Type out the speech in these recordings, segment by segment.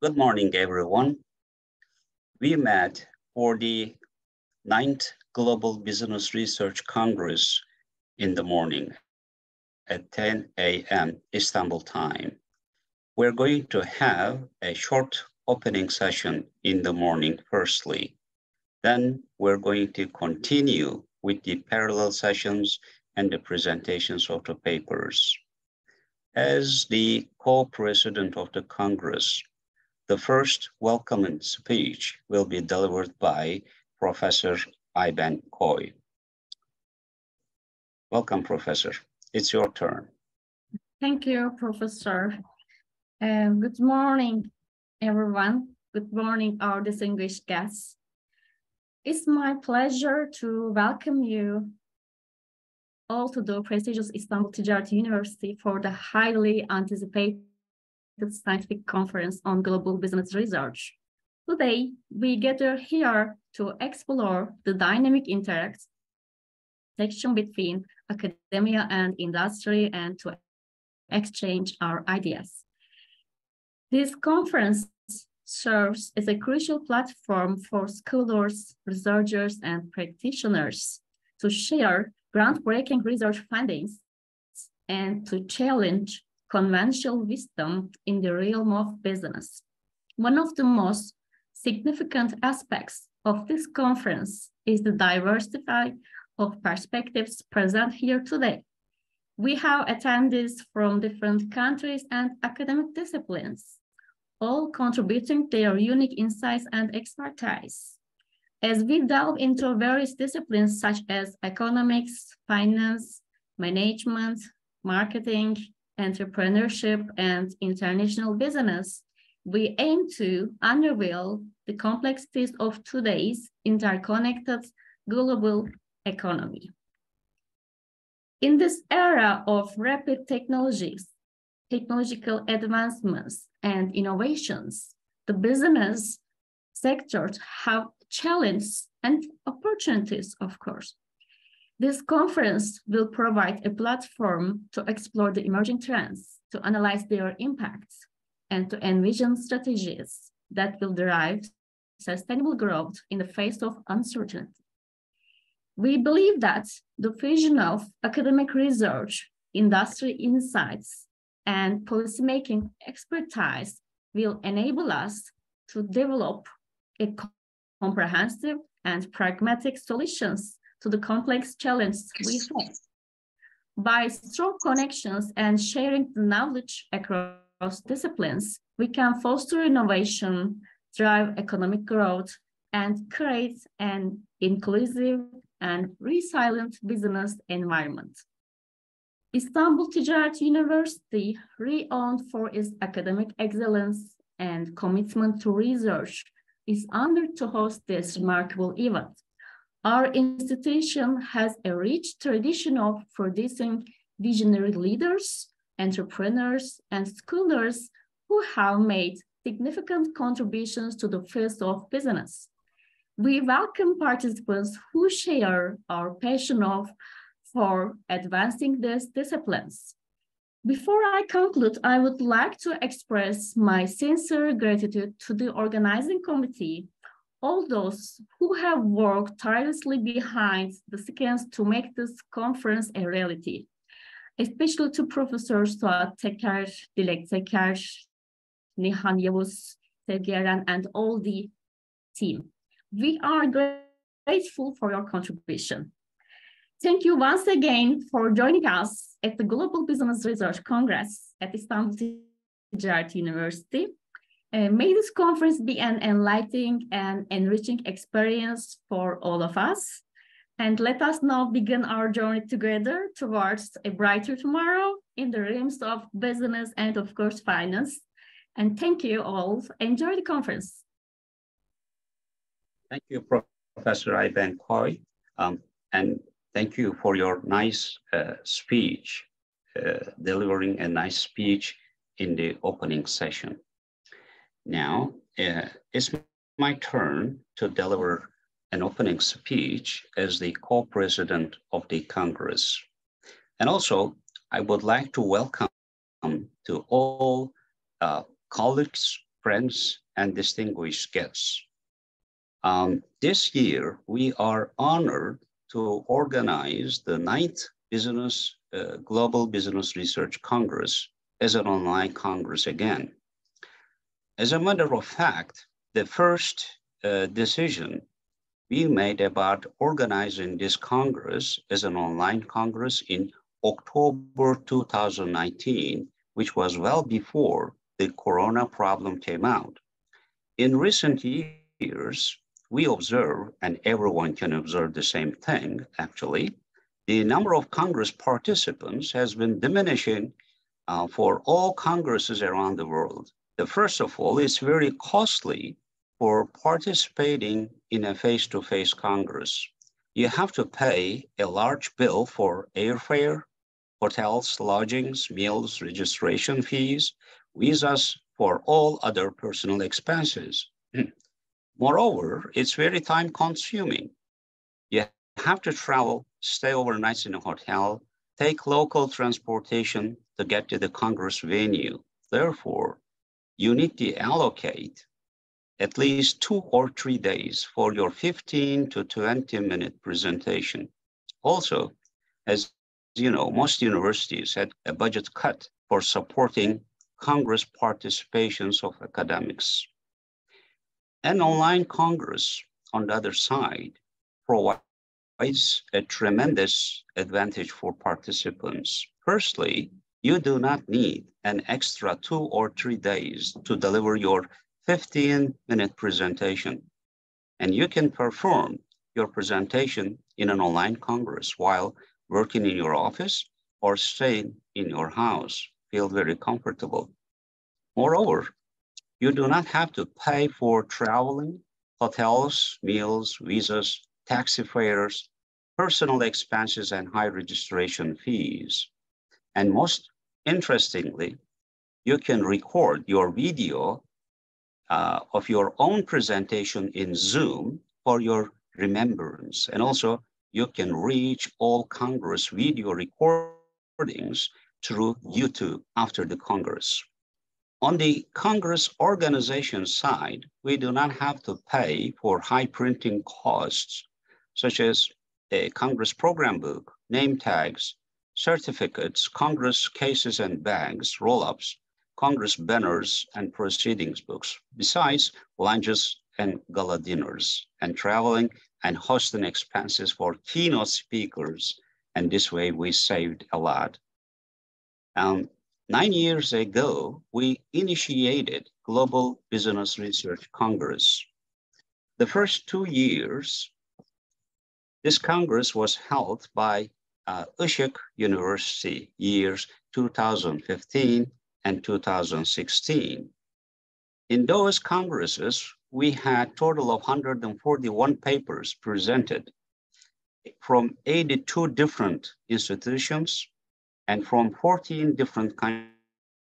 Good morning, everyone. We met for the 9th Global Business Research Congress in the morning at 10 a.m. Istanbul time. We're going to have a short opening session in the morning firstly. Then we're going to continue with the parallel sessions and the presentations of the papers. As the co-president of the Congress, the first welcoming speech will be delivered by Professor Ayben. Welcome, Professor. It's your turn. Thank you, Professor. Good morning, everyone. Good morning, our distinguished guests. It's my pleasure to welcome you all to the prestigious Istanbul Ticaret Üniversitesi for the highly anticipated scientific conference on global business research. Today, we gather here to explore the dynamic interaction between academia and industry and to exchange our ideas. This conference serves as a crucial platform for scholars, researchers, and practitioners to share groundbreaking research findings and to challenge conventional wisdom in the realm of business. One of the most significant aspects of this conference is the diversity of perspectives present here today. We have attendees from different countries and academic disciplines, all contributing their unique insights and expertise. As we delve into various disciplines such as economics, finance, management, marketing, entrepreneurship, and international business, we aim to unravel the complexities of today's interconnected global economy. In this era of rapid technological advancements, and innovations, the business sectors have challenges and opportunities, of course. This conference will provide a platform to explore the emerging trends, to analyze their impacts, and to envision strategies that will drive sustainable growth in the face of uncertainty. We believe that the fusion of academic research, industry insights, and policymaking expertise will enable us to develop a comprehensive and pragmatic solutions to the complex challenges we face. By strong connections and sharing the knowledge across disciplines, we can foster innovation, drive economic growth, and create an inclusive and resilient business environment. Istanbul Ticaret Üniversitesi, renowned for its academic excellence and commitment to research, is honored to host this remarkable event. Our institution has a rich tradition of producing visionary leaders, entrepreneurs, and scholars who have made significant contributions to the field of business. We welcome participants who share our passion for advancing these disciplines. Before I conclude, I would like to express my sincere gratitude to the organizing committee, all those who have worked tirelessly behind the scenes to make this conference a reality, especially to Professor Suat, Teker, Teker, Nihan Yavuz, Sergio, and all the team. We are grateful for your contribution. Thank you once again for joining us at the Global Business Research Congress at Istanbul Ticaret Üniversitesi. May this conference be an enlightening and enriching experience for all of us. And let us now begin our journey together towards a brighter tomorrow in the realms of business and, of course, finance. And thank you all. Enjoy the conference. Thank you, Professor Ayben. And thank you for your nice speech, delivering a nice speech in the opening session. Now, it's my turn to deliver an opening speech as the co-president of the Congress. And also, I would like to welcome to all colleagues friends, and distinguished guests. This year, we are honored to organize the 9th Global Business Research Congress as an online Congress again. As a matter of fact, the first decision we made about organizing this Congress as an online Congress in October 2019, which was well before the Corona problem came out. In recent years, we observe, and everyone can observe the same thing, actually, the number of Congress participants has been diminishing for all Congresses around the world. First of all, it's very costly for participating in a face-to-face Congress. You have to pay a large bill for airfare, hotels, lodgings, meals, registration fees, visas, for all other personal expenses. Moreover, it's very time-consuming. You have to travel, stay overnight in a hotel, take local transportation to get to the Congress venue. Therefore, you need to allocate at least 2 or 3 days for your 15 to 20-minute presentation. Also, as you know, most universities had a budget cut for supporting Congress participations of academics. An online Congress, on the other side, provides a tremendous advantage for participants. Firstly, you do not need an extra 2 or 3 days to deliver your 15-minute presentation. And you can perform your presentation in an online Congress while working in your office or staying in your house. Feel very comfortable. Moreover, you do not have to pay for traveling, hotels, meals, visas, taxi fares, personal expenses, and high registration fees. And most interestingly, you can record your video of your own presentation in Zoom for your remembrance. And also, you can reach all Congress video recordings through YouTube after the Congress. On the Congress organization side, we do not have to pay for high printing costs, such as a Congress program book, name tags, certificates, Congress cases and bags, roll-ups, Congress banners, and proceedings books, besides lunches and gala dinners, and traveling and hosting expenses for keynote speakers. And this way we saved a lot. 9 years ago, we initiated Global Business Research Congress. The first 2 years, this Congress was held by Işık University, years 2015 and 2016. In those Congresses, we had a total of 141 papers presented from 82 different institutions and from 14 different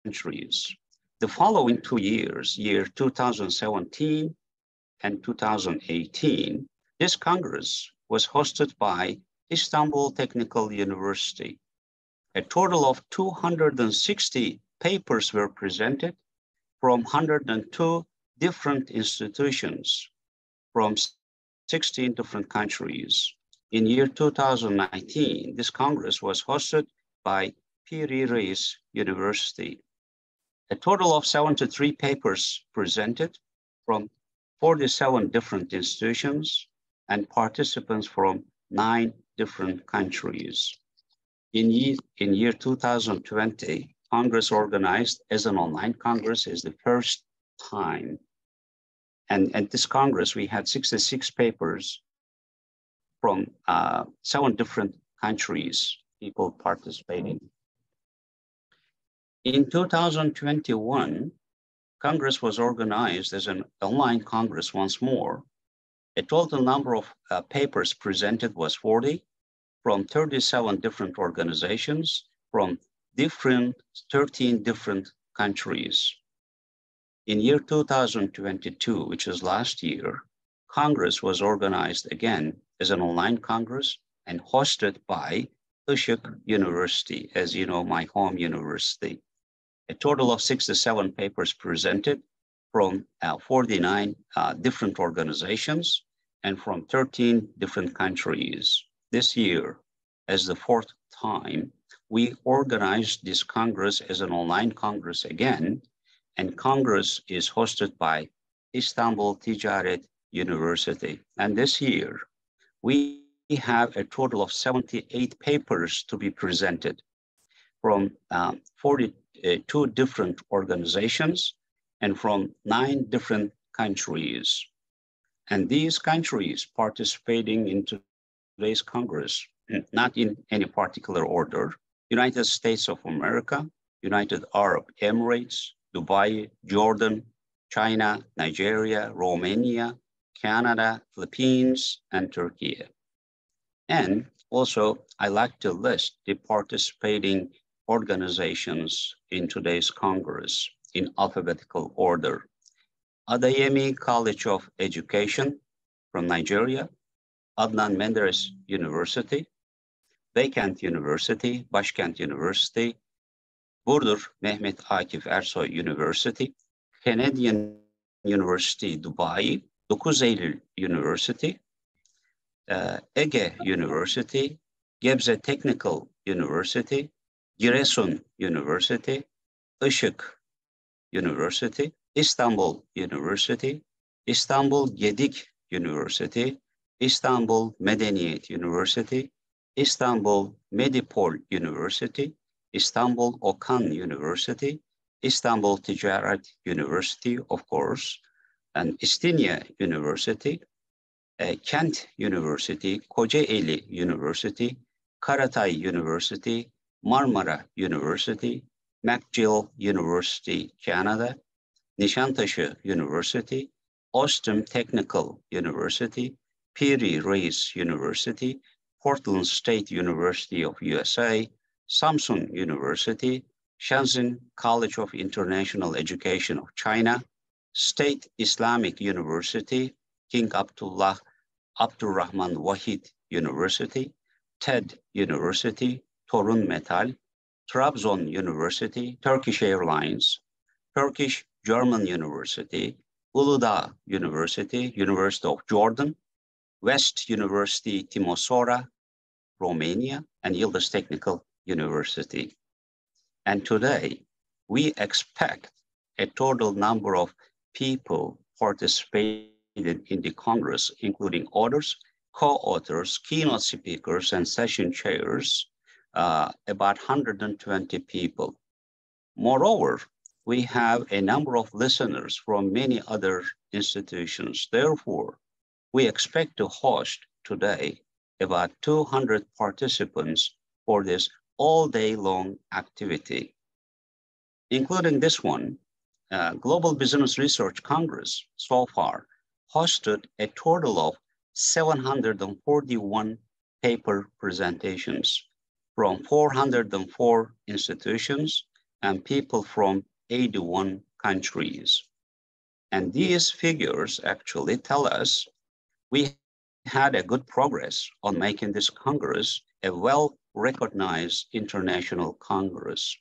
countries. The following 2 years, year 2017 and 2018, this Congress was hosted by Istanbul Technical University. A total of 260 papers were presented from 102 different institutions from 16 different countries. In year 2019, this Congress was hosted by Polycrises University. A total of 73 papers presented from 47 different institutions and participants from 9 different countries. In year 2020, Congress organized as an online Congress is the first time. And at this Congress, we had 66 papers from 7 different countries, people participating. In 2021, Congress was organized as an online Congress once more. A total number of papers presented was 40 from 37 different organizations from 13 different countries. In year 2022, which is last year, Congress was organized again as an online Congress and hosted by Işık University, as you know, my home university. A total of 67 papers presented from 49 different organizations and from 13 different countries. This year, as the fourth time, we organized this Congress as an online Congress again, and Congress is hosted by Istanbul Ticaret University. And this year, we have a total of 78 papers to be presented from 42 different organizations and from 9 different countries. And these countries participating in today's Congress, not in any particular order: United States of America, United Arab Emirates, Dubai, Jordan, China, Nigeria, Romania, Canada, Philippines, and Turkey. And also, I like to list the participating organizations in today's Congress in alphabetical order. Adayemi College of Education from Nigeria, Adnan Menderes University, Beykent University, Başkent University, Burdur Mehmet Akif Ersoy University, Canadian University Dubai, 9 Eylül University, Ege University, Gebze Technical University, Giresun University, Işık University, İstanbul University, İstanbul Gedik University, İstanbul Medeniyet University, İstanbul Medipol University, İstanbul Okan University, İstanbul Ticaret University, of course, and İstinye University, Kent University, Kocaeli University, Karatay University, Marmara University, McGill University, Canada, Nişantaşı University, Austin Technical University, Piri Reis University, Portland State University of USA, Samsung University, Shenzhen College of International Education of China, State Islamic University, King Abdurrahman Wahid University, TED University, Torun Metal, Trabzon University, Turkish Airlines, Turkish German University, Uludağ University, University of Jordan, West University Timisoara, Romania, and Yıldız Technical University. And today, we expect a total number of people participating in the Congress, including authors, co-authors, keynote speakers, and session chairs, about 120 people. Moreover, we have a number of listeners from many other institutions. Therefore, we expect to host today about 200 participants for this all-day long activity. Including this one, Global Business Research Congress so far hosted a total of 741 paper presentations from 404 institutions and people from 81 countries. And these figures actually tell us we had a good progress on making this Congress a well-recognized international Congress.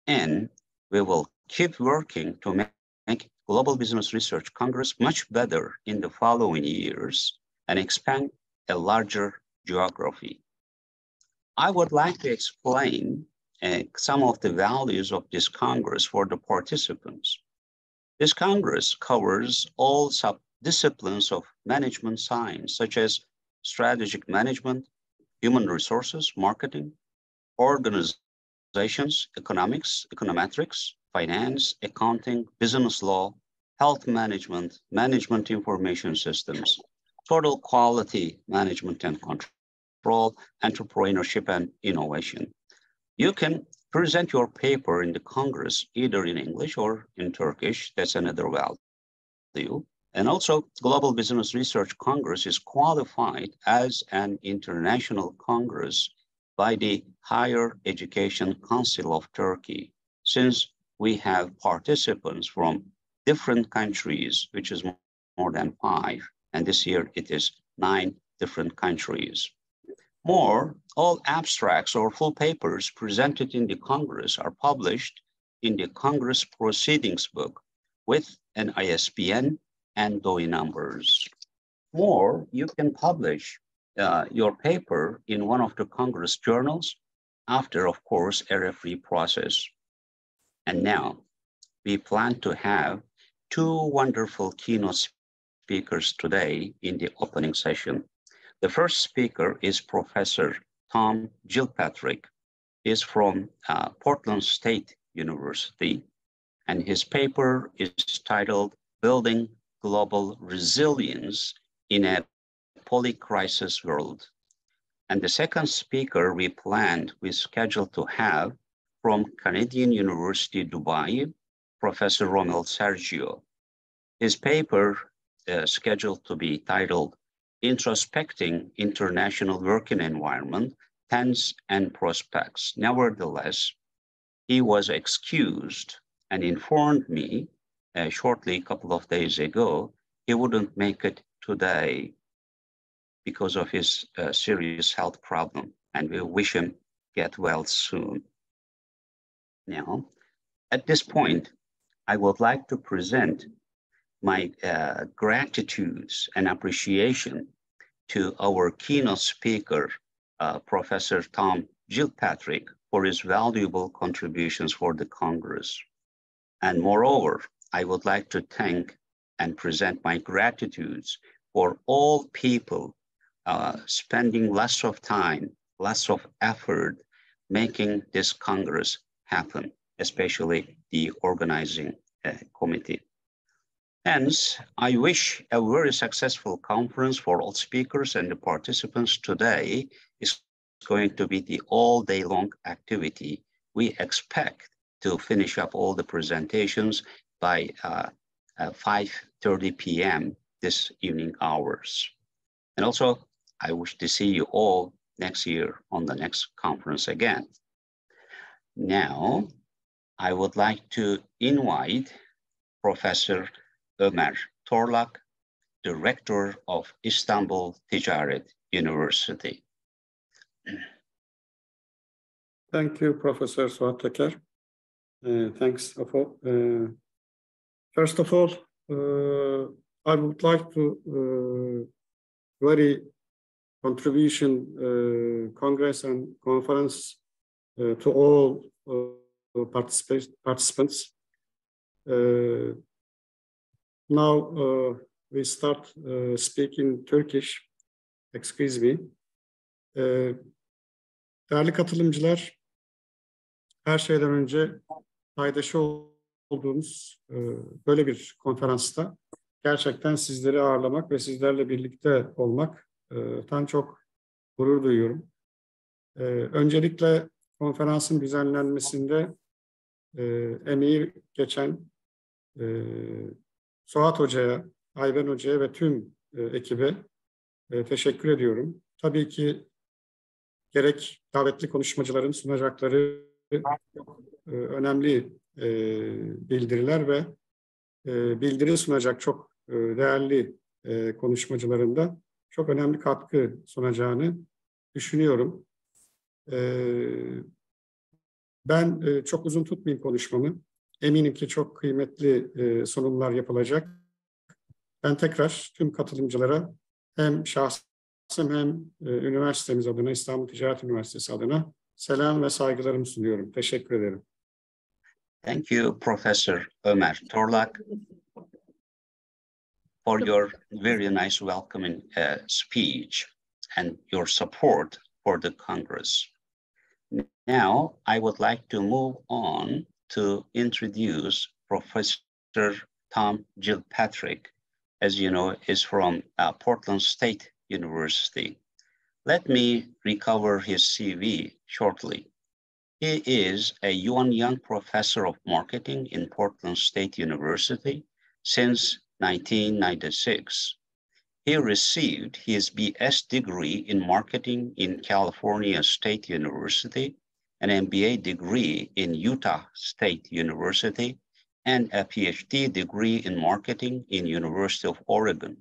And we will keep working to make Global Business Research Congress much better in the following years and expand a larger geography. I would like to explain some of the values of this Congress for the participants. This Congress covers all sub-disciplines of management science, such as strategic management, human resources, marketing, organizations, economics, econometrics, finance, accounting, business law, health management, management information systems, total quality management and control, entrepreneurship and innovation. You can present your paper in the Congress either in English or in Turkish. That's another value. And also, Global Business Research Congress is qualified as an international Congress by the Higher Education Council of Turkey, since we have participants from different countries, which is more than 5. And this year it is 9 different countries. More, all abstracts or full papers presented in the Congress are published in the Congress Proceedings book, with an ISBN and DOI numbers. Or you can publish your paper in one of the Congress journals after, of course, a referee process. And now we plan to have two wonderful keynote speakers today in the opening session. The first speaker is Professor Tom Gillpatrick. He is from Portland State University, and his paper is titled Building Global Resilience in a Polycrises World. And the second speaker we scheduled to have from Canadian University, Dubai, Professor Rommel Sergio. His paper scheduled to be titled Introspecting International Working Environment, Trends and Prospects. Nevertheless, he was excused and informed me shortly, a couple of days ago, he wouldn't make it today because of his serious health problem, and we wish him get well soon. Now, at this point, I would like to present my gratitudes and appreciation to our keynote speaker, Professor Tom Gillpatrick, for his valuable contributions for the Congress. And moreover, I would like to thank and present my gratitudes for all people spending lots of time, lots of effort, making this Congress happen, especially the organizing committee. Hence, I wish a very successful conference for all speakers and the participants today. Is going to be the all-day long activity. We expect to finish up all the presentations by 5:30 p.m. this evening hours. And also, I wish to see you all next year on the next conference again. Now, I would like to invite Professor Ömer Torlak, the Rector of İstanbul Ticaret Üniversitesi. Thank you, Professor Suat Teker. Thanks of all. First of all, I would like to very contribution Congress and conference to all participants. Now we start speaking Turkish. Excuse me. Değerli katılımcılar, her şeyden önce paydaşı olduğumuz böyle bir konferansta gerçekten sizleri ağırlamak ve sizlerle birlikte olmaktan çok gurur duyuyorum. Öncelikle konferansın düzenlenmesinde emeği geçen Suat Hoca'ya, Ayben Hoca'ya ve tüm ekibe teşekkür ediyorum. Tabii ki gerek davetli konuşmacıların sunacakları önemli bildiriler ve bildiri sunacak çok değerli konuşmacıların da çok önemli katkı sunacağını düşünüyorum. Ben çok uzun tutmayayım konuşmamı. Eminim ki çok kıymetli sunumlar yapılacak. Ben tekrar tüm katılımcılara hem şahsım hem üniversitemiz adına, İstanbul Ticaret Üniversitesi adına selam ve saygılarımı sunuyorum. Teşekkür ederim. Thank you, Professor Ömer Torlak, for your very nice welcoming speech and your support for the Congress. Now, I would like to move on to introduce Professor Tom Gillpatrick. As you know, is from Portland State University. Let me recover his CV shortly. He is a young professor of marketing in Portland State University since 1996. He received his BS degree in marketing in California State University, an MBA degree in Utah State University, and a PhD degree in marketing in University of Oregon.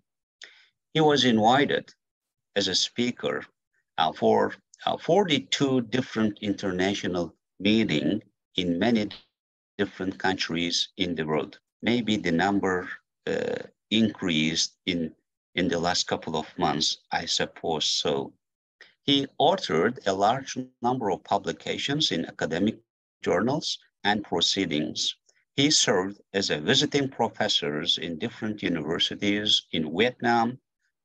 He was invited as a speaker for 42 different international meetings in many different countries in the world. maybe the number increased in the last couple of months, I suppose so. He authored a large number of publications in academic journals and proceedings. He served as a visiting professor in different universities in Vietnam,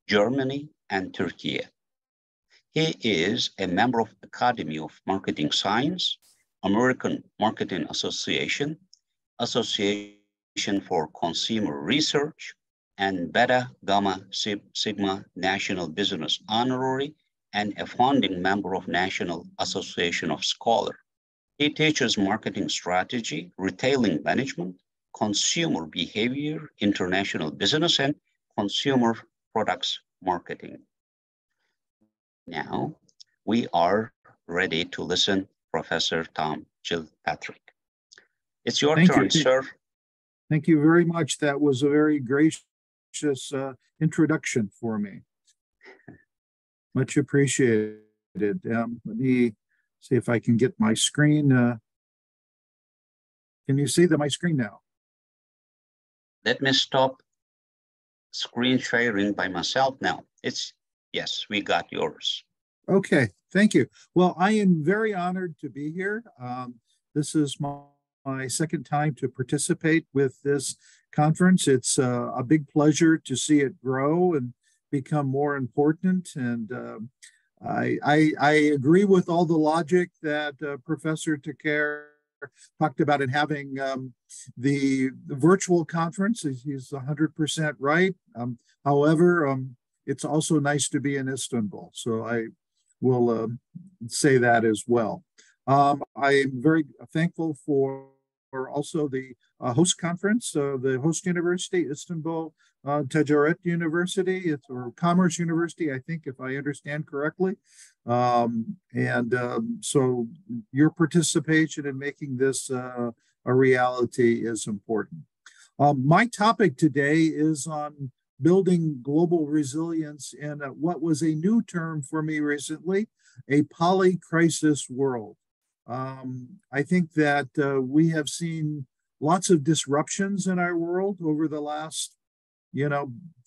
Germany, and Turkey. He is a member of Academy of Marketing Science, American Marketing Association, Association for Consumer Research, and Beta Gamma Sigma National Business Honorary, and a founding member of National Association of Scholars. He teaches marketing strategy, retailing management, consumer behavior, international business, and consumer products marketing. Now, we are ready to listen Professor Tom Gillpatrick. It's your turn, sir. Thank you very much. That was a very gracious introduction for me. Much appreciated. Let me see if I can get my screen. Can you see my screen now? Let me stop screen sharing by myself now. Yes, we got yours. Okay, thank you. Well, I am very honored to be here. This is my second time to participate with this conference. It's a big pleasure to see it grow and become more important. And I agree with all the logic that Professor Teker talked about in having the virtual conference. He's 100% right. However, it's also nice to be in Istanbul. So I will say that as well. I am very thankful for also the host conference, the host university, Istanbul Ticaret University, or Commerce University, I think, if I understand correctly. So your participation in making this a reality is important. My topic today is on building global resilience in what was a new term for me recently, a polycrisis world. I think that we have seen lots of disruptions in our world over the last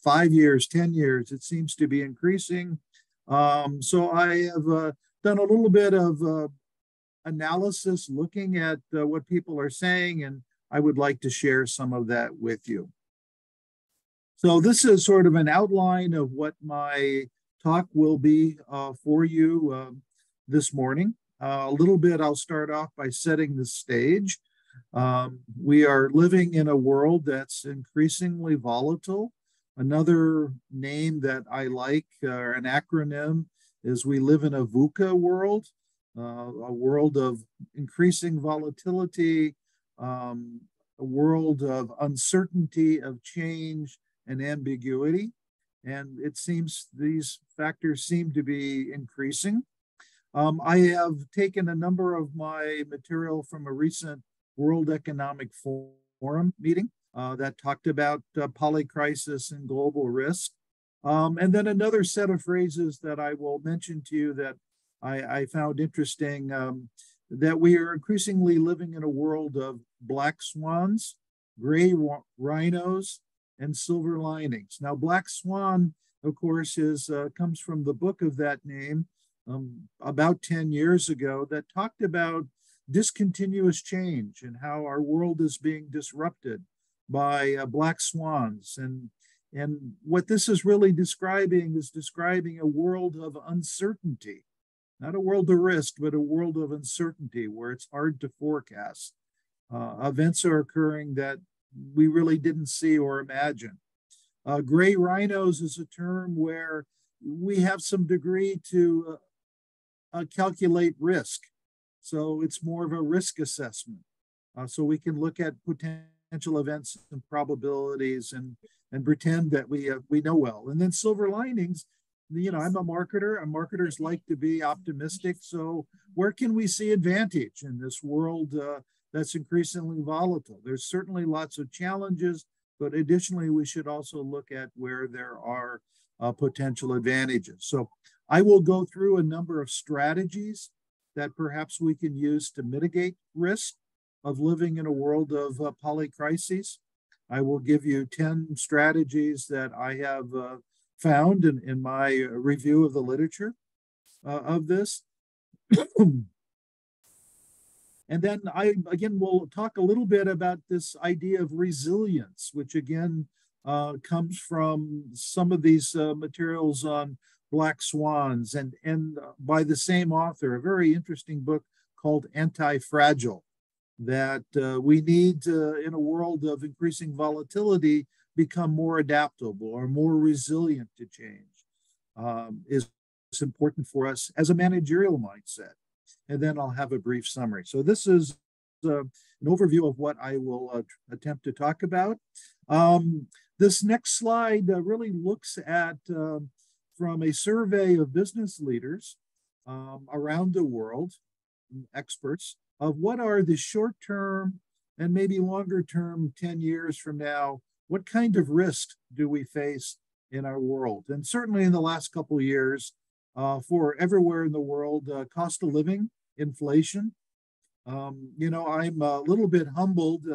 5 years, 10 years. It seems to be increasing. So I have done a little bit of analysis looking at what people are saying, and I would like to share some of that with you. So this is sort of an outline of what my talk will be for you this morning. A little bit, I'll start off by setting the stage. We are living in a world that's increasingly volatile. Another name that I like, or an acronym, is we live in a VUCA world, a world of increasing volatility, a world of uncertainty, of change, and ambiguity. And it seems these factors seem to be increasing. I have taken a number of my material from a recent World Economic Forum meeting that talked about polycrisis and global risk. And then another set of phrases that I will mention to you that I found interesting, that we are increasingly living in a world of black swans, gray rhinos, and silver linings. Now, black swan, of course, comes from the book of that name about 10 years ago that talked about discontinuous change and how our world is being disrupted by black swans. And what this is really describing a world of uncertainty, not a world of risk, but a world of uncertainty where it's hard to forecast. Events are occurring that we really didn't see or imagine. Gray rhinos is a term where we have some degree to calculate risk. So it's more of a risk assessment. So we can look at potential events and probabilities and pretend that we know well. And then silver linings, I'm a marketer, and marketers like to be optimistic. So where can we see advantage in this world that's increasingly volatile? There's certainly lots of challenges, but additionally, we should also look at where there are potential advantages. So I will go through a number of strategies that perhaps we can use to mitigate risk of living in a world of polycrises. I will give you 10 strategies that I have found in my review of the literature of this. And then I, again, will talk a little bit about this idea of resilience, which again comes from some of these materials on black swans and by the same author, a very interesting book called Anti-Fragile, that we need in a world of increasing volatility become more adaptable or more resilient to change is important for us as a managerial mindset. And then I'll have a brief summary. So this is an overview of what I will attempt to talk about. This next slide really looks at, from a survey of business leaders around the world, experts, of what are the short-term and maybe longer-term 10 years from now, what kind of risks do we face in our world? And certainly in the last couple of years, for everywhere in the world, cost of living, inflation. You know, I'm a little bit humbled.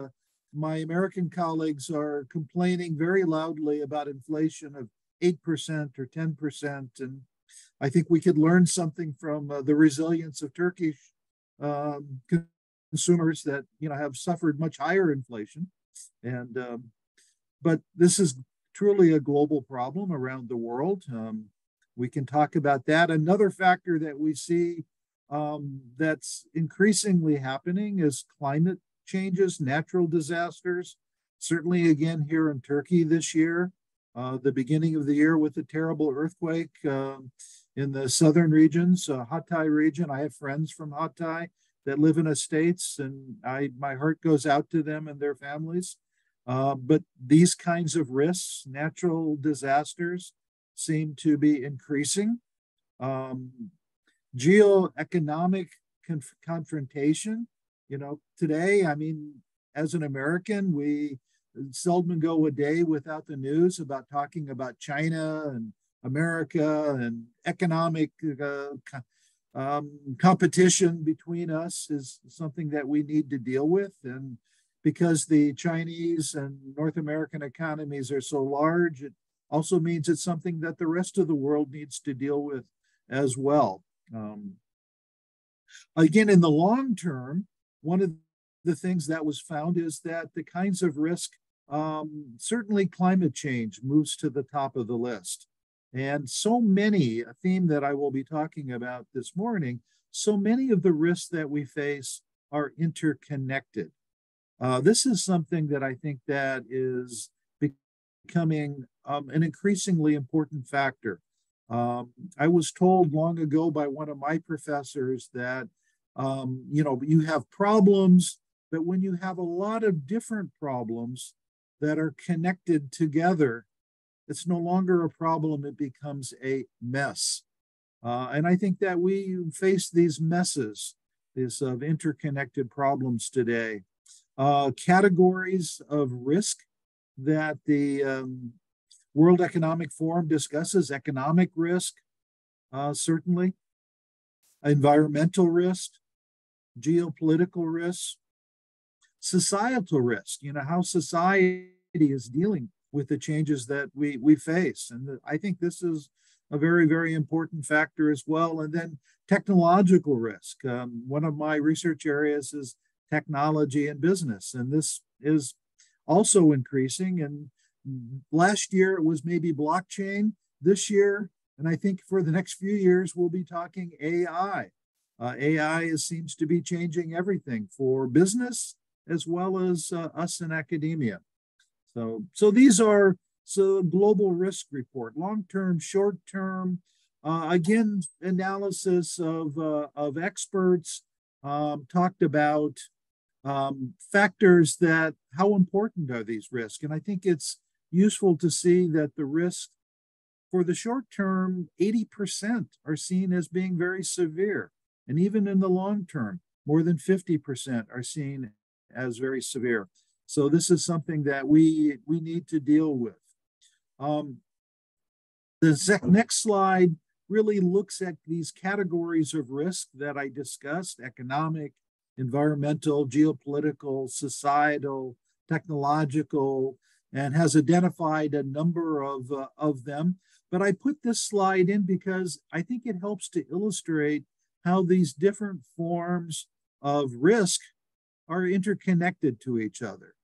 My American colleagues are complaining very loudly about inflation of 8% or 10%. And I think we could learn something from the resilience of Turkish consumers that, you know, have suffered much higher inflation. And but this is truly a global problem around the world. We can talk about that. Another factor that we see that's increasingly happening is climate changes, natural disasters. Certainly again here in Turkey this year, the beginning of the year with a terrible earthquake in the southern regions, Hatay region. I have friends from Hatay that live in estates, and my heart goes out to them and their families. But these kinds of risks, natural disasters, seem to be increasing. Geoeconomic confrontation, you know, today, I mean, as an American, we seldom go a day without the news about talking about China and America and economic competition between us is something that we need to deal with. And because the Chinese and North American economies are so large, it also means it's something that the rest of the world needs to deal with as well. Again, in the long term, one of the things that was found is that the kinds of risk, certainly climate change moves to the top of the list. And so many, a theme that I will be talking about this morning, so many of the risks that we face are interconnected. This is something that I think that is becoming an increasingly important factor. I was told long ago by one of my professors that, you know, you have problems, but when you have a lot of different problems that are connected together, it's no longer a problem, it becomes a mess. And I think that we face these messes, these of interconnected problems today. Categories of risk that the World Economic Forum discusses: economic risk, certainly, environmental risk, geopolitical risk, societal risk, you know, how society is dealing with the changes that we face. And I think this is a very, very important factor as well. And then technological risk. One of my research areas is technology and business, and this is also increasing. And last year it was maybe blockchain. This year, and I think for the next few years, we'll be talking AI. AI seems to be changing everything for business as well as us in academia. So these are global risk report, long-term, short-term, again, analysis of experts talked about factors that, how important are these risks? And I think it's useful to see that the risks for the short term, 80% are seen as being very severe. And even in the long term, more than 50% are seen as very severe. So this is something that we need to deal with. The next slide really looks at these categories of risk that I discussed: economic, environmental, geopolitical, societal, technological, and has identified a number of them. But I put this slide in because I think it helps to illustrate how these different forms of risk are interconnected to each other.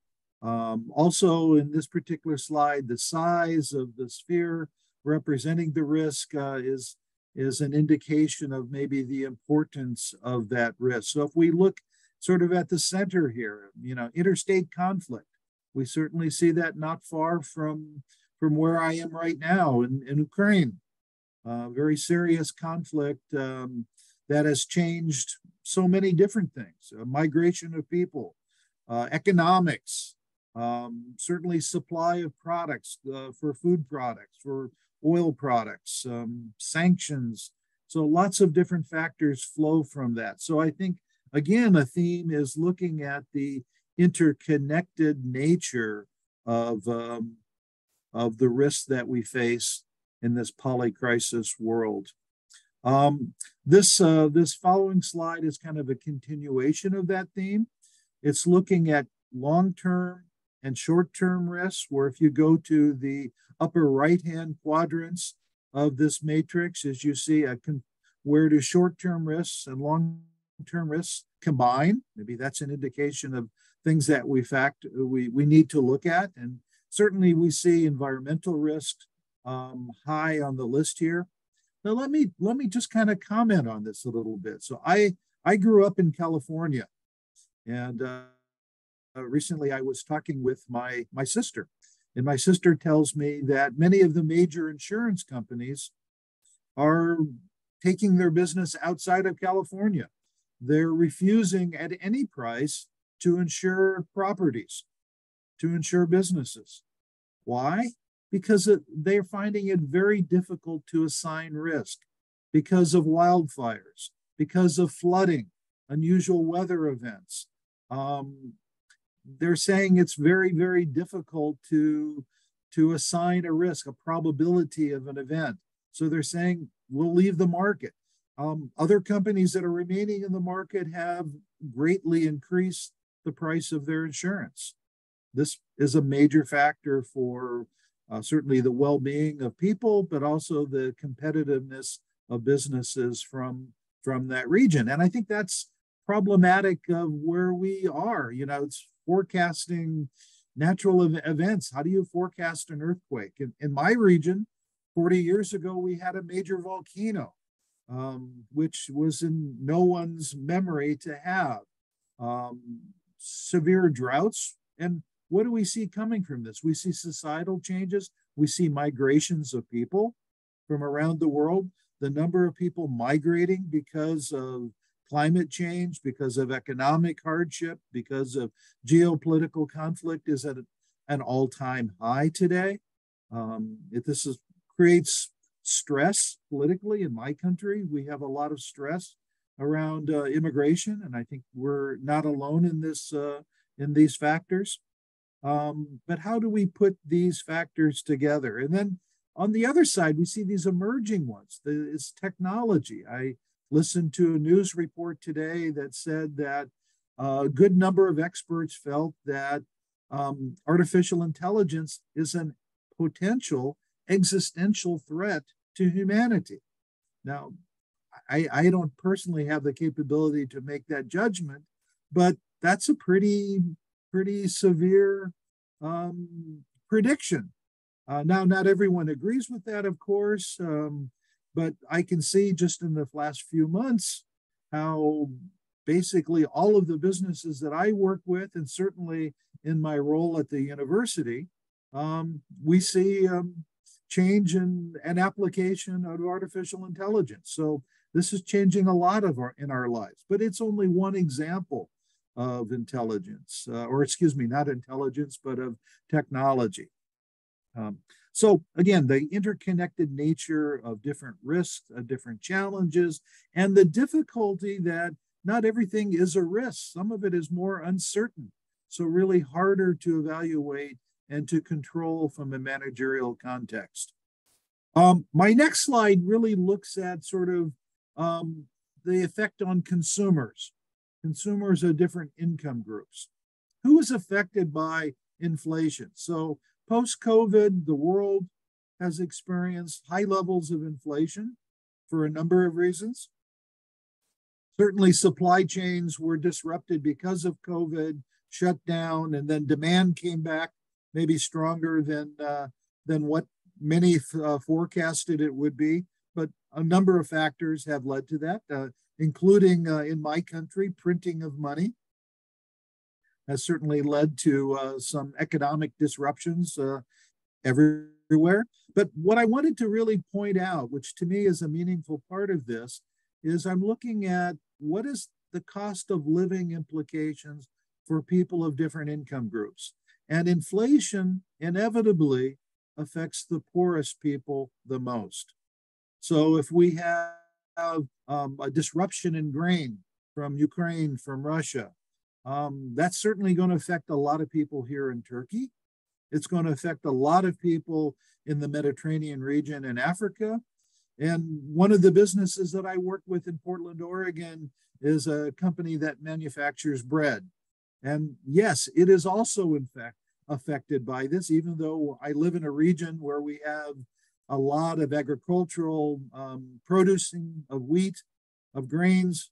Also, in this particular slide, the size of the sphere representing the risk is an indication of maybe the importance of that risk. So if we look sort of at the center here, interstate conflict, we certainly see that not far from where I am right now in Ukraine. Very serious conflict that has changed so many different things. Migration of people, economics, certainly supply of products for food products, for oil products, sanctions. So lots of different factors flow from that. So I think, again, a theme is looking at the interconnected nature of the risks that we face in this polycrisis world. This following slide is kind of a continuation of that theme. It's looking at long-term and short-term risks, where if you go to the upper right-hand quadrants of this matrix, as you see, where do short-term risks and long-term risks combine? Maybe that's an indication of things that we need to look at. And certainly we see environmental risks high on the list here. Now let me just kind of comment on this a little bit. So I grew up in California, and recently I was talking with my sister, and my sister tells me that many of the major insurance companies are taking their business outside of California. They're refusing at any price to insure properties, to insure businesses. Why? Because they're finding it very difficult to assign risk because of wildfires, because of flooding, unusual weather events. They're saying it's very, very difficult to assign a risk, a probability of an event. So they're saying, we'll leave the market. Other companies that are remaining in the market have greatly increased the price of their insurance. This is a major factor for certainly the well-being of people, but also the competitiveness of businesses from that region. And I think that's problematic of where we are. It's forecasting natural events. How do you forecast an earthquake? In my region, 40 years ago, we had a major volcano, which was in no one's memory to have. Severe droughts. And what do we see coming from this? We see societal changes. We see migrations of people from around the world. The number of people migrating because of climate change, because of economic hardship, because of geopolitical conflict is at an all-time high today. This creates stress politically in my country. We have a lot of stress around immigration, and I think we're not alone in this in these factors. But how do we put these factors together? And then on the other side, we see these emerging ones. It's technology. I listened to a news report today that said that a good number of experts felt that artificial intelligence is a potential existential threat to humanity. Now, I don't personally have the capability to make that judgment, but that's a pretty severe prediction. Now, not everyone agrees with that, of course, but I can see just in the last few months how basically all of the businesses that I work with, and certainly in my role at the university, we see change in an application of artificial intelligence. So this is changing a lot in our lives, but it's only one example of intelligence, or excuse me, not intelligence, but of technology. So again, the interconnected nature of different risks, different challenges, and the difficulty that not everything is a risk. Some of it is more uncertain. So really harder to evaluate and to control from a managerial context. My next slide really looks at sort of the effect on consumers. Consumers are different income groups. who is affected by inflation? So post-COVID, the world has experienced high levels of inflation for a number of reasons. Certainly supply chains were disrupted because of COVID, shut down, and then demand came back maybe stronger than what many forecasted it would be. But a number of factors have led to that, including in my country, printing of money has certainly led to some economic disruptions everywhere. But what I wanted to really point out, which to me is a meaningful part of this, is I'm looking at what is the cost of living implications for people of different income groups. And inflation inevitably affects the poorest people the most. So if we have a disruption in grain from Ukraine, from Russia, that's certainly going to affect a lot of people here in Turkey. It's going to affect a lot of people in the Mediterranean region and Africa. And one of the businesses that I work with in Portland, Oregon, is a company that manufactures bread. And yes, it is also, in fact, affected by this, even though I live in a region where we have a lot of agricultural producing of wheat, of grains,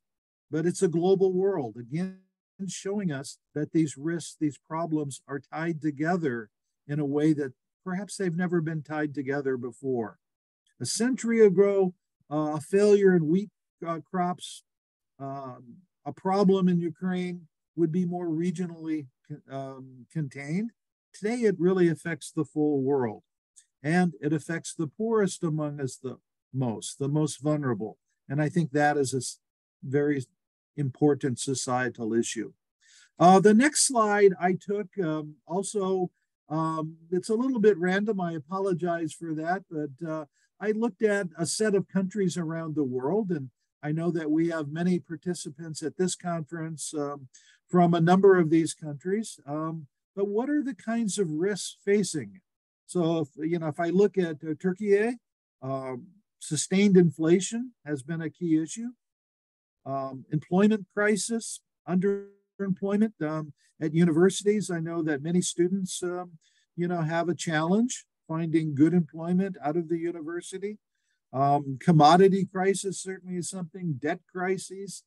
but it's a global world. Again, showing us that these risks, these problems are tied together in a way that perhaps they've never been tied together before. A century ago, a failure in wheat crops, a problem in Ukraine would be more regionally contained. Today, it really affects the full world, and it affects the poorest among us the most vulnerable. And I think that is a very important societal issue. The next slide I took also, it's a little bit random. I apologize for that, but I looked at a set of countries around the world, and I know that we have many participants at this conference from a number of these countries. But what are the kinds of risks facing? So, if I look at Turkey, sustained inflation has been a key issue. Employment crisis, underemployment at universities. I know that many students, have a challenge finding good employment out of the university. Commodity crisis certainly is something. Debt crises,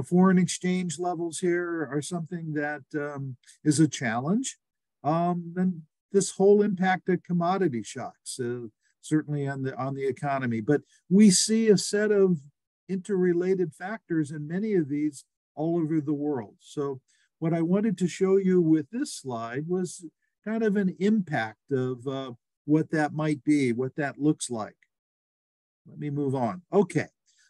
foreign exchange levels here are something that is a challenge. And this whole impact of commodity shocks, certainly on the economy. But we see a set of interrelated factors in many of these all over the world. So what I wanted to show you with this slide was kind of an impact of what that might be, what that looks like. Let me move on. Okay,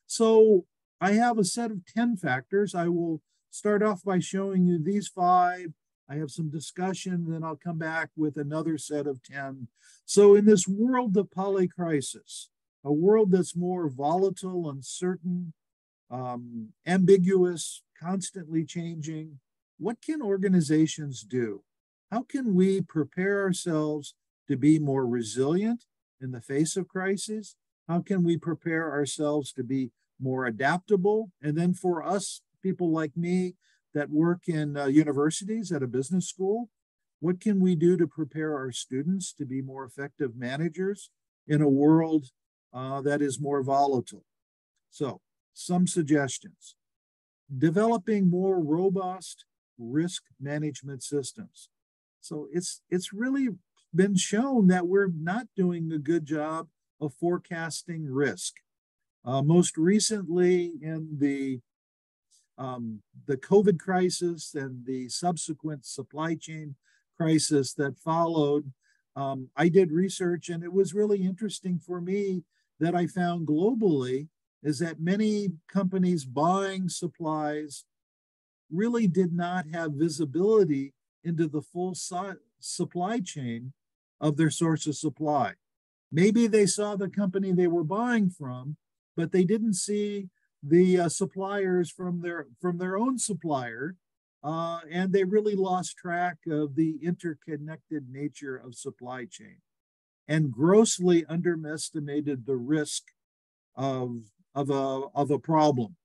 so I have a set of 10 factors. I will start off by showing you these 5. I have some discussion, then I'll come back with another set of 10. So in this world of polycrisis, a world that's more volatile, uncertain, ambiguous, constantly changing, what can organizations do? How can we prepare ourselves to be more resilient in the face of crisis? How can we prepare ourselves to be more adaptable? And then for us, people like me that work in universities at a business school, what can we do to prepare our students to be more effective managers in a world that is more volatile? So some suggestions. Developing more robust risk management systems. So it's really been shown that we're not doing a good job of forecasting risk. Most recently in the COVID crisis and the subsequent supply chain crisis that followed, I did research, and it was really interesting for me that I found globally is that many companies buying supplies really did not have visibility into the full supply chain of their source of supply. Maybe they saw the company they were buying from, but they didn't see the suppliers from their own supplier, and they really lost track of the interconnected nature of supply chain and grossly underestimated the risk of a problem.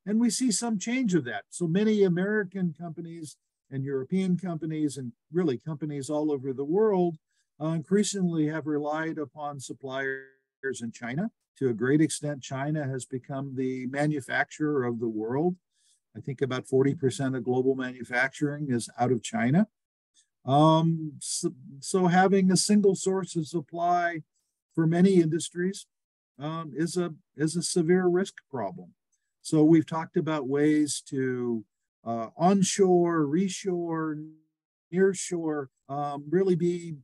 And we see some change of that. So many American companies and European companies, and really companies all over the world, increasingly have relied upon suppliers in China. To a great extent, China has become the manufacturer of the world. I think about 40% of global manufacturing is out of China. So having a single source of supply for many industries is a severe risk problem. So we've talked about ways to onshore, reshore, nearshore, really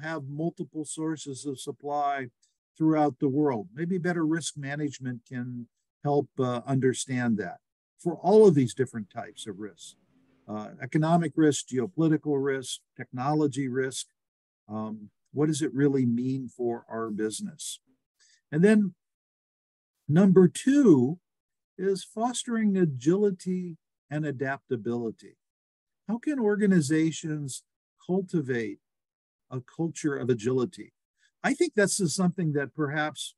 have multiple sources of supply throughout the world. Maybe better risk management can help understand that for all of these different types of risks. Economic risk, geopolitical risk, technology risk. What does it really mean for our business? And then number 2 is fostering agility and adaptability. How can organizations cultivate a culture of agility? I think this is something that perhaps,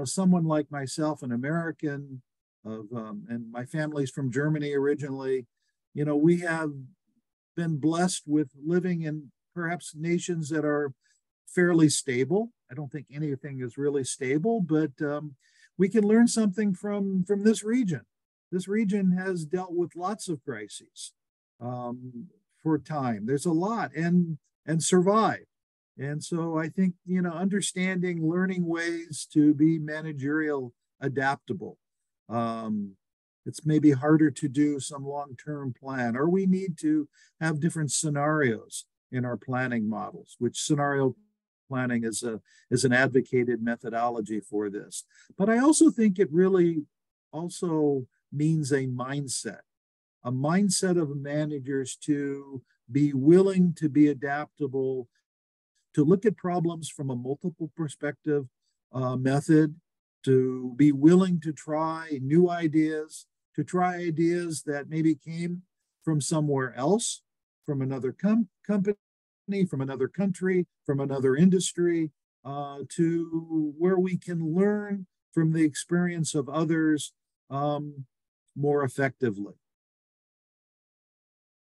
someone like myself, an American, and my family's from Germany originally, we have been blessed with living in perhaps nations that are fairly stable. I don't think anything is really stable, but we can learn something from this region. This region has dealt with lots of crises for time. There's a lot and survived. And so I think, understanding, learning ways to be managerial adaptable. It's maybe harder to do some long-term plan, or we need to have different scenarios in our planning models, which scenario planning is an advocated methodology for this. But I also think it really also means a mindset of managers to be willing to be adaptable, to look at problems from a multiple perspective method, to be willing to try new ideas, to try ideas that maybe came from somewhere else, from another company, from another country, from another industry, to where we can learn from the experience of others more effectively.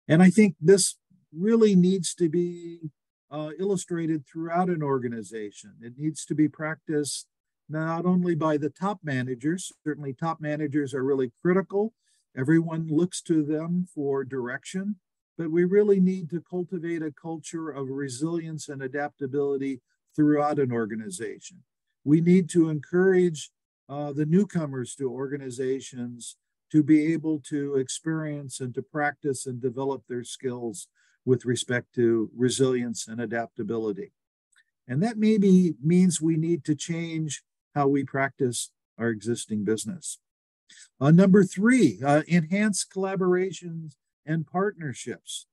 And I think this really needs to be illustrated throughout an organization. It needs to be practiced not only by the top managers. Certainly top managers are really critical. Everyone looks to them for direction, but we really need to cultivate a culture of resilience and adaptability throughout an organization. We need to encourage the newcomers to organizations to be able to experience and to practice and develop their skills with respect to resilience and adaptability. And that maybe means we need to change how we practice our existing business. Number 3, enhance collaborations and partnerships,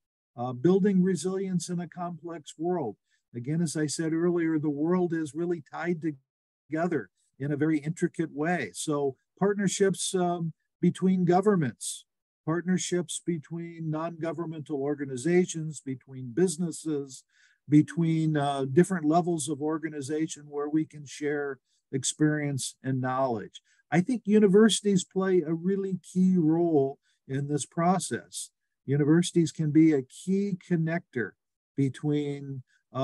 building resilience in a complex world. Again, as I said earlier, the world is really tied together in a very intricate way. So partnerships between governments, partnerships between non-governmental organizations, between businesses, between different levels of organization where we can share experience and knowledge. I think universities play a really key role in this process. Universities can be a key connector between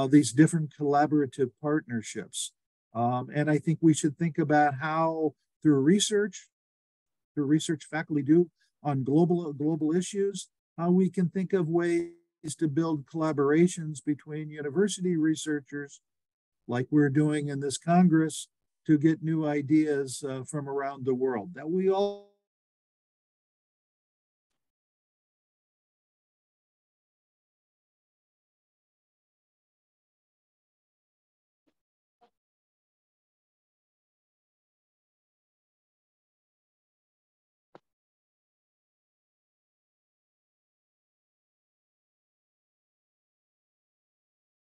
these different collaborative partnerships. And I think we should think about how through research faculty do on global issues, how we can think of ways to build collaborations between university researchers, like we're doing in this Congress, to get new ideas from around the world that we all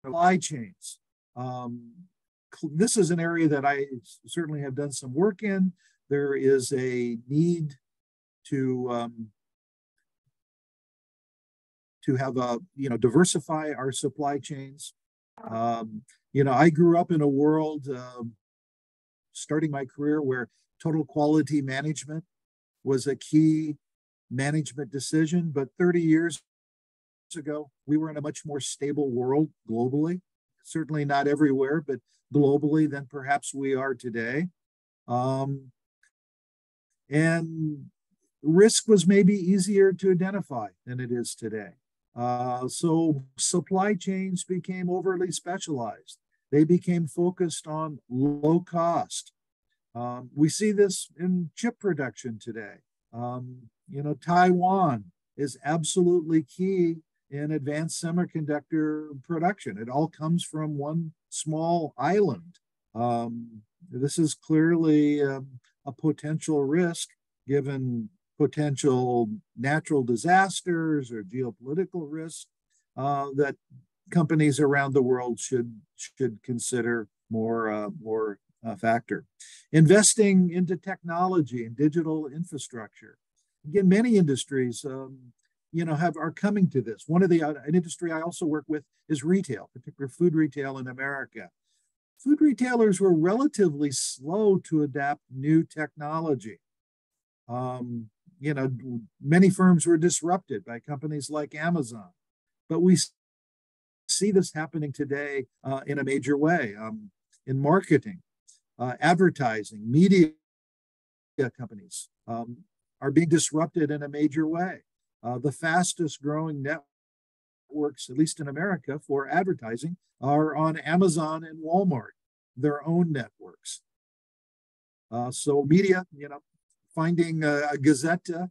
supply chains. This is an area that I certainly have done some work in. There is a need to have diversify our supply chains. I grew up in a world starting my career where total quality management was a key management decision, but 30 years ago, we were in a much more stable world globally. Certainly not everywhere, but globally than perhaps we are today. And risk was maybe easier to identify than it is today. So supply chains became overly specialized. They became focused on low cost. We see this in chip production today. Taiwan is absolutely key in advanced semiconductor production. It all comes from one small island. This is clearly a potential risk given potential natural disasters or geopolitical risks that companies around the world should consider more factor. Investing into technology and digital infrastructure. Again, many industries are coming to this. An industry I also work with is retail, particularly food retail in America. Food retailers were relatively slow to adapt new technology. Many firms were disrupted by companies like Amazon, but we see this happening today in a major way in marketing, advertising, media companies are being disrupted in a major way. The fastest growing networks, at least in America, for advertising are on Amazon and Walmart, their own networks. So media, finding a Gazetta.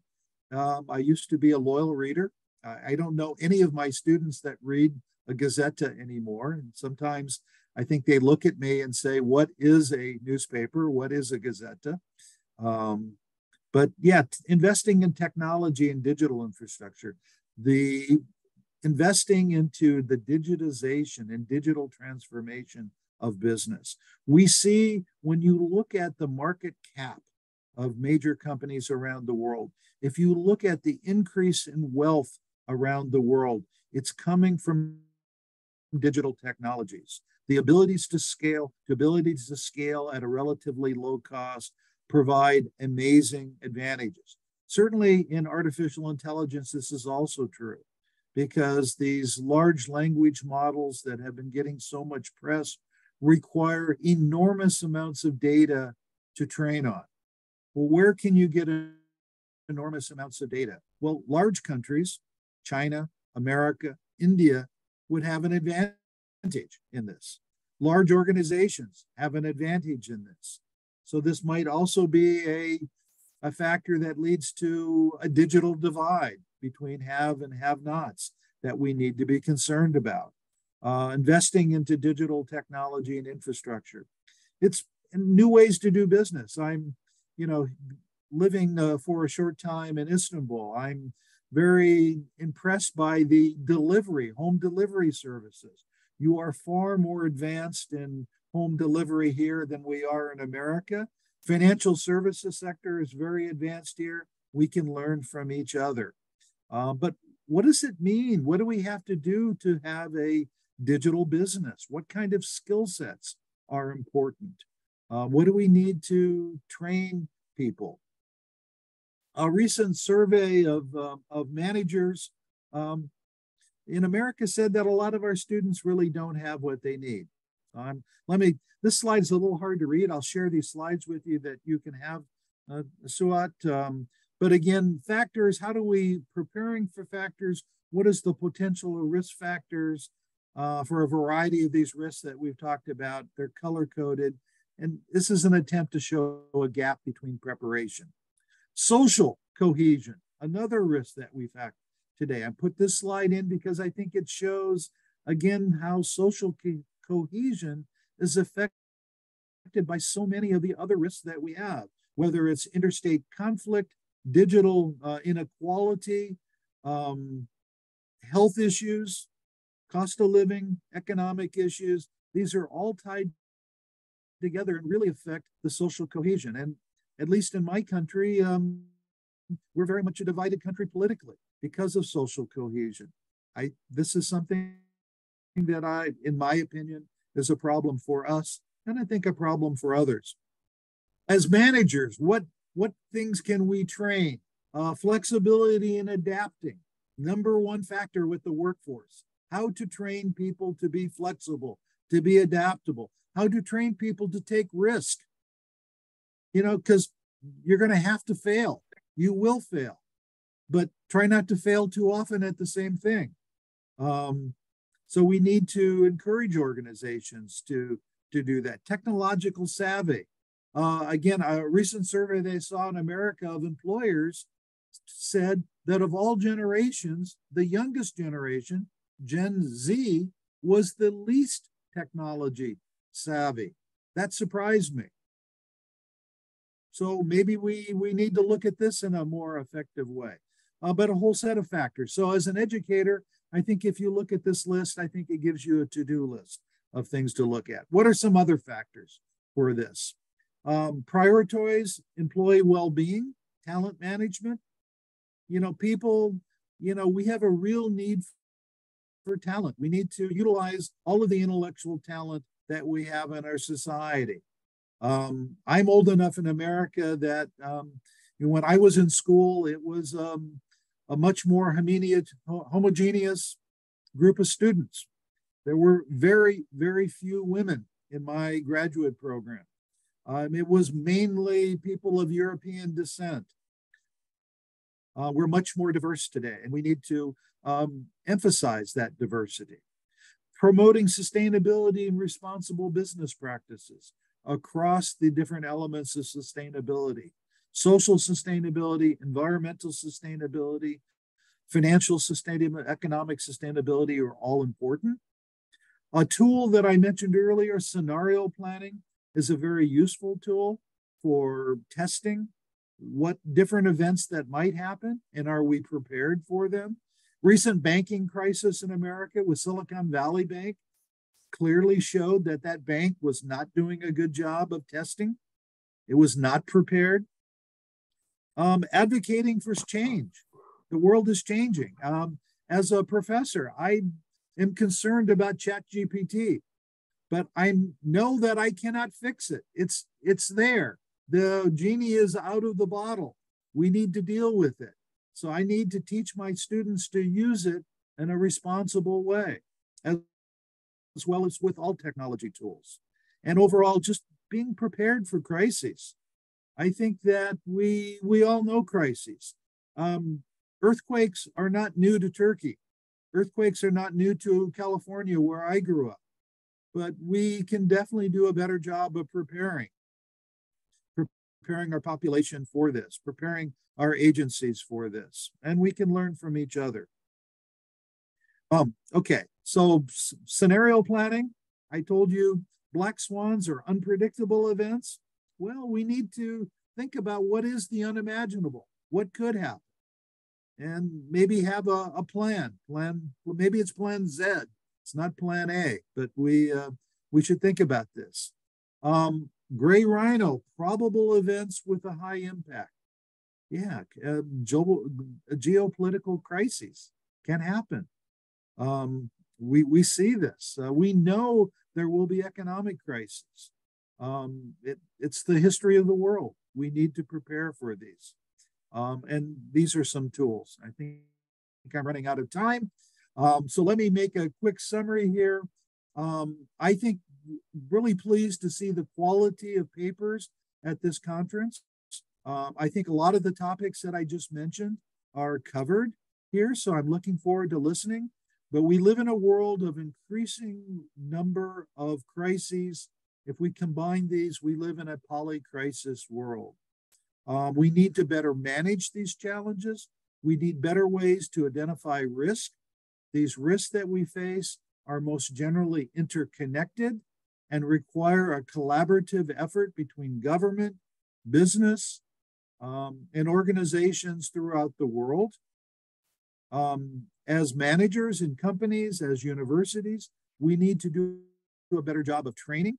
I used to be a loyal reader. I don't know any of my students that read a Gazetta anymore. And sometimes I think they look at me and say, what is a newspaper? What is a Gazetta? But yeah, investing in technology and digital infrastructure, the investing into the digitization and digital transformation of business. We see when you look at the market cap of major companies around the world, if you look at the increase in wealth around the world, it's coming from digital technologies. The abilities to scale at a relatively low cost provide amazing advantages. Certainly in artificial intelligence, this is also true because these large language models that have been getting so much press require enormous amounts of data to train on. Well, where can you get enormous amounts of data? Well, large countries, China, America, India, would have an advantage in this. Large organizations have an advantage in this. So this might also be a factor that leads to a digital divide between have and have-nots that we need to be concerned about. Investing into digital technology and infrastructure. It's new ways to do business. I'm, living for a short time in Istanbul. I'm very impressed by the home delivery services. You are far more advanced in home delivery here than we are in America. Financial services sector is very advanced here. We can learn from each other. But what does it mean? What do we have to do to have a digital business? What kind of skill sets are important? What do we need to train people? A recent survey of managers in America said that a lot of our students really don't have what they need. This slide is a little hard to read. I'll share these slides with you that you can have, Suat. But again, factors, how do we, preparing for factors, what is the potential or risk factors for a variety of these risks that we've talked about? They're color-coded. And this is an attempt to show a gap between preparation. Social cohesion, another risk that we factor today. I put this slide in because I think it shows, again, how social cohesion is affected by so many of the other risks that we have, whether it's interstate conflict, digital inequality, health issues, cost of living, economic issues. These are all tied together and really affect the social cohesion. And at least in my country, we're very much a divided country politically because of social cohesion. This is something that in my opinion, is a problem for us, and I think a problem for others. As managers, what things can we train? Flexibility in adapting. Number one factor with the workforce, how to train people to be flexible, to be adaptable, how to train people to take risk. You know, because you're going to have to fail. You will fail, but try not to fail too often at the same thing. So we need to encourage organizations to do that. Technological savvy. Again, a recent survey they saw in America of employers said that of all generations, the youngest generation, Gen Z, was the least technology savvy. That surprised me. So maybe we need to look at this in a more effective way, but a whole set of factors. So as an educator, I think if you look at this list, I think it gives you a to-do list of things to look at. What are some other factors for this? Prioritize employee well-being, talent management. You know, people, you know, we have a real need for talent. We need to utilize all of the intellectual talent that we have in our society. I'm old enough in America that when I was in school, it was a much more homogeneous group of students. There were very, very few women in my graduate program. It was mainly people of European descent. We're much more diverse today, and we need to emphasize that diversity. Promoting sustainability and responsible business practices across the different elements of sustainability. Social sustainability, environmental sustainability, financial sustainability, economic sustainability are all important. A tool that I mentioned earlier, scenario planning, is a very useful tool for testing what different events that might happen and are we prepared for them. Recent banking crisis in America with Silicon Valley Bank clearly showed that that bank was not doing a good job of testing. It was not prepared. Advocating for change. The world is changing. As a professor, I am concerned about ChatGPT, but I know that I cannot fix it. It's there. The genie is out of the bottle. We need to deal with it. So I need to teach my students to use it in a responsible way, as well as with all technology tools. And overall, just being prepared for crises. I think that we all know crises. Earthquakes are not new to Turkey. Earthquakes are not new to California, where I grew up. But we can definitely do a better job of preparing our population for this, preparing our agencies for this, and we can learn from each other. Okay, so scenario planning, I told you black swans are unpredictable events. Well, we need to think about what is the unimaginable, what could happen, and maybe have a plan. Maybe it's plan Z. It's not plan A, but we should think about this. Gray rhino, probable events with a high impact. Yeah, geopolitical crises can happen. We see this. We know there will be economic crises. It's the history of the world. We need to prepare for these. And these are some tools. I think I'm running out of time. So let me make a quick summary here. I think really pleased to see the quality of papers at this conference. I think a lot of the topics that I just mentioned are covered here, so I'm looking forward to listening. But we live in a world of increasing number of crises. If we combine these, we live in a polycrisis world. We need to better manage these challenges. We need better ways to identify risk. These risks that we face are most generally interconnected and require a collaborative effort between government, business, and organizations throughout the world. As managers in companies, as universities, we need to do a better job of training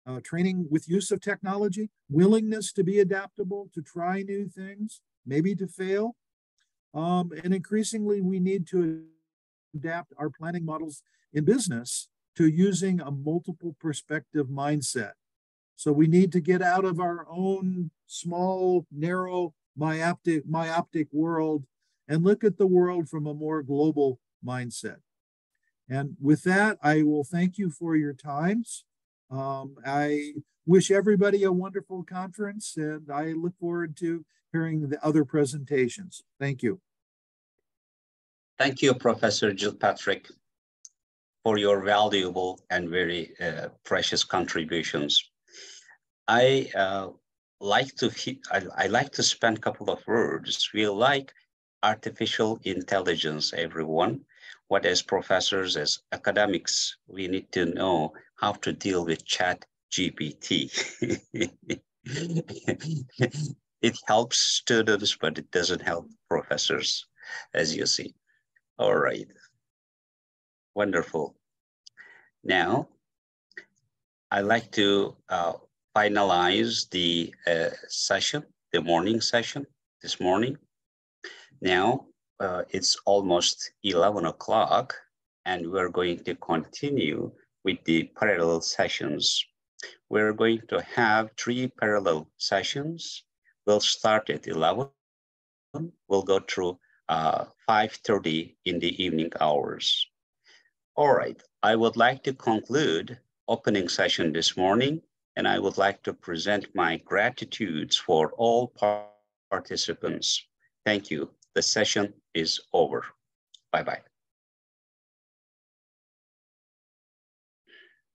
with use of technology, willingness to be adaptable, to try new things, maybe to fail. And increasingly, we need to adapt our planning models in business to using a multiple perspective mindset. So we need to get out of our own small, narrow, myopic world and look at the world from a more global mindset. And with that, I will thank you for your times. I wish everybody a wonderful conference, and I look forward to hearing the other presentations. Thank you. Thank you, Professor Gillpatrick, for your valuable and very precious contributions. I like to spend a couple of words. We like artificial intelligence, everyone. What as professors, as academics, we need to know how to deal with ChatGPT. It helps students, but it doesn't help professors, as you see. All right, wonderful. Now, I'd like to finalize the session, the morning session this morning. Now, it's almost 11 o'clock, and we're going to continue with the parallel sessions. We're going to have 3 parallel sessions. We'll start at 11. We'll go through 5:30 in the evening hours. All right, I would like to conclude opening session this morning, and I would like to present my gratitudes for all participants. Thank you. The session is over. Bye-bye.